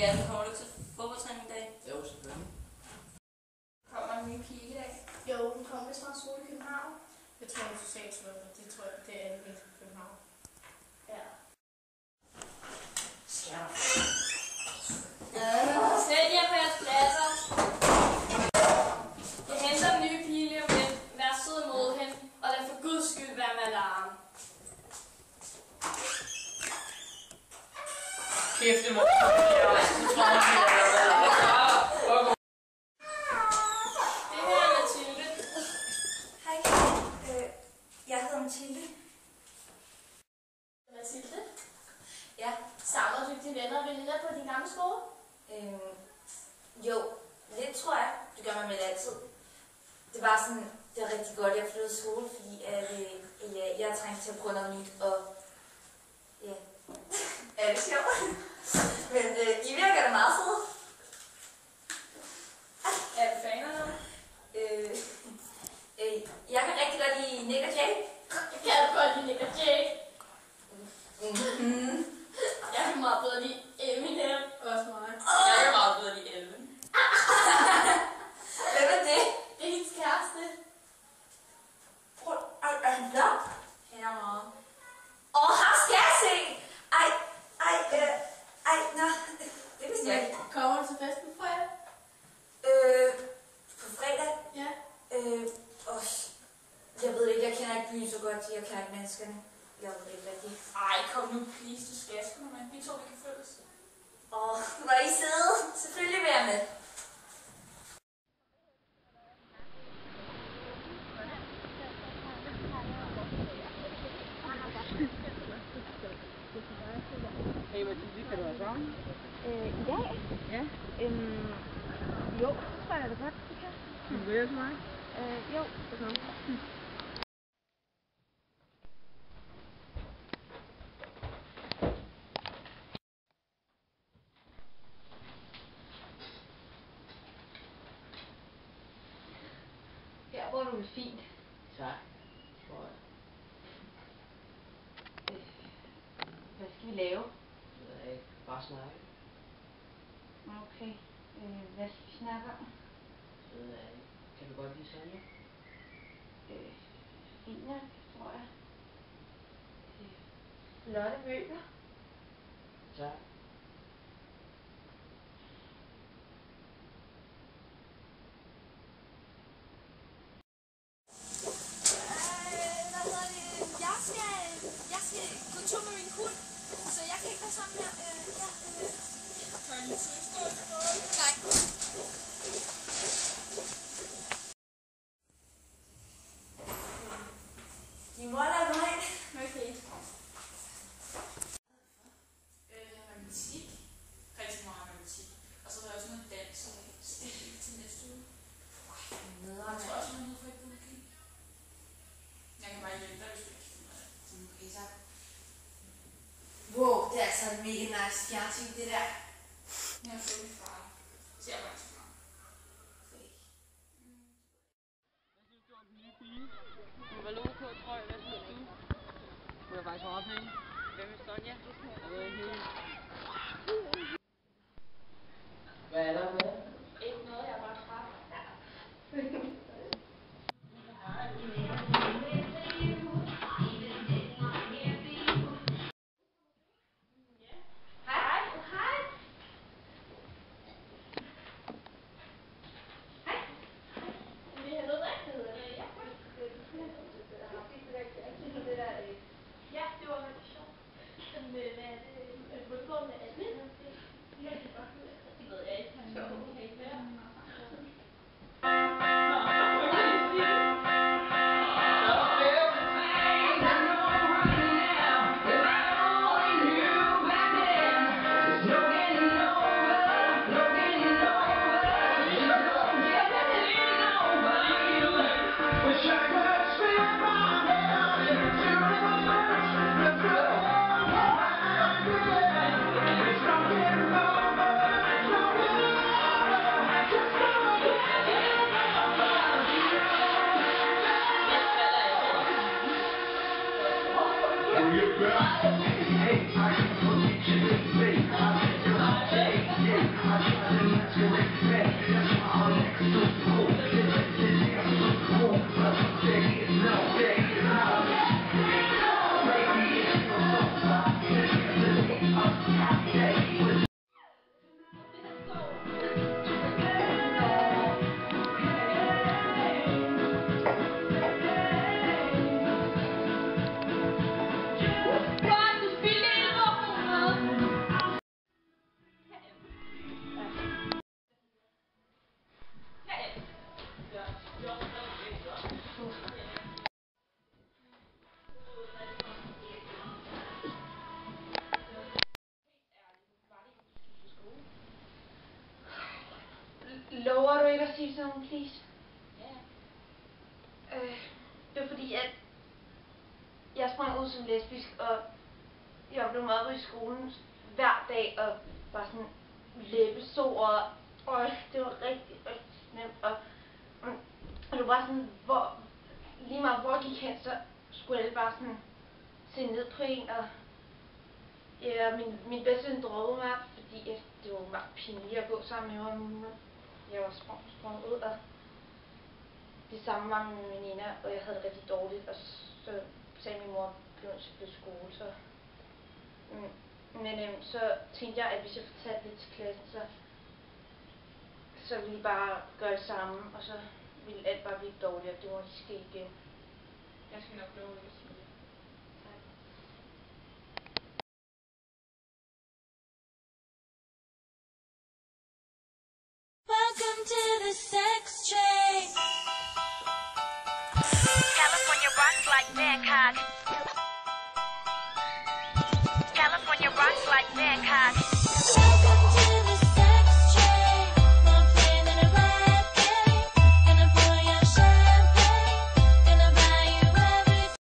Ja, kommer du til fodboldtræning i dag? Jo, selvfølgelig. Kommer en ny pige i dag? Jo, hun kommer vist fra en skole i København. Jeg tror, hun er socialsvømmer. Det tror jeg, det er alle i København. Ja. Sæt jer på jeres pladser. Jeg henter den nye pige lige om lidt. Vær sød mod hende, og lad for guds skyld være med alarm. Kæft, det må Det her er Mathilde. Hej, jeg hedder Mathilde. Mathilde, Ja, savner du dine venner og veninder på din gamle skole? jo, lidt tror jeg. Det gør man vel altid. Det var sådan, det er rigtig godt, at jeg flyttede skole, fordi jeg er trængt til at prøve noget nyt, og ja, er det sjovt? Men I virker da meget søde. Er du fan af noget? Jeg kan rigtig godt lide Nick og Jay. Jeg kan godt lide Nick og Jake. Jeg kan meget bedre lide Eminem. Også mig. Jeg kan meget bedre lide Elven. Hvem er det? Det er hendes kæreste. Er han blond? Kender meget. Ham skal jeg se! Nå, det vidste jeg ikke. Kommer du til festen på fredag? På fredag? Ja. Jeg ved ikke, jeg kender ikke byen så godt, jeg kender ikke menneskerne. Jeg ved ikke, hvad de er. Ej, kom nu, please, du skal sgu med. Vi to, vi kan følges. Må I sidde? Selvfølgelig vil jeg med. Hey Mathilde, kan du være sammen? I dag? Ja. Jo, det tror jeg da godt, det kan. Vil du være til mig? Jo, det kan. Her bor du fint. Tak. Tror jeg. Hvad skal vi lave? Det ved jeg ikke. Bare snakke. Okay. Hvad skal vi snakke om? Det ved jeg ikke. Kan du godt lide Sonja? Fint nok, tror jeg. Flotte møbler. Tak. Jeg skal gå tur med min hund, så jeg kan ikke være sammen her. Kan jeg lige Nej. Din mor lader mig ind. Okay. Matematik. Rigtig meget matematik. Og så var der også noget dans, som til næste uge. Jeg tror også, man er nødt for et booking. Jeg kan bare hjælpe dig, hvis du ikke kan finde det. Okay, tak. Wow, det er altså et mega nice fjernsyn, det der. Jeg har fået min far. Så jeg var ikke så meget. Hvad synes du om den nye pige? Hun var ok, tror jeg. Hvad synes du? Hun er faktisk meget pæn. Hvem er Sonja? Jeg ved ikke helt. Hvad er der med? Ikke noget, jeg er bare træt. Ja, det var rigtig sjovt. Hvad er det? Er du gået med Anne? Lover du ikke at sige sådan noget, please? Ja. Det var fordi, at jeg sprang ud som lesbisk, og jeg blev mobbet i skolen hver dag, og var sådan læbesår, og det var rigtig, rigtig nemt, og det var sådan, lige meget hvor jeg gik hen, så skulle alle bare sådan se ned på en, og ja, min bedste ven droppede mig, fordi det var bare pinligt at gå sammen med mig. Jeg var sprunget ud, og det samme var med mine veninder, og jeg havde det rigtig dårligt, og så sagde min mor, at jeg blev nødt til at skole, så... Men så tænkte jeg, at hvis jeg fortalte lidt til klassen, så ville de bare gøre det samme, og så ville alt bare blive dårligt, og det må ikke ske igen. Jeg skal nok love at sige det. Tak. Welcome to the sex trade.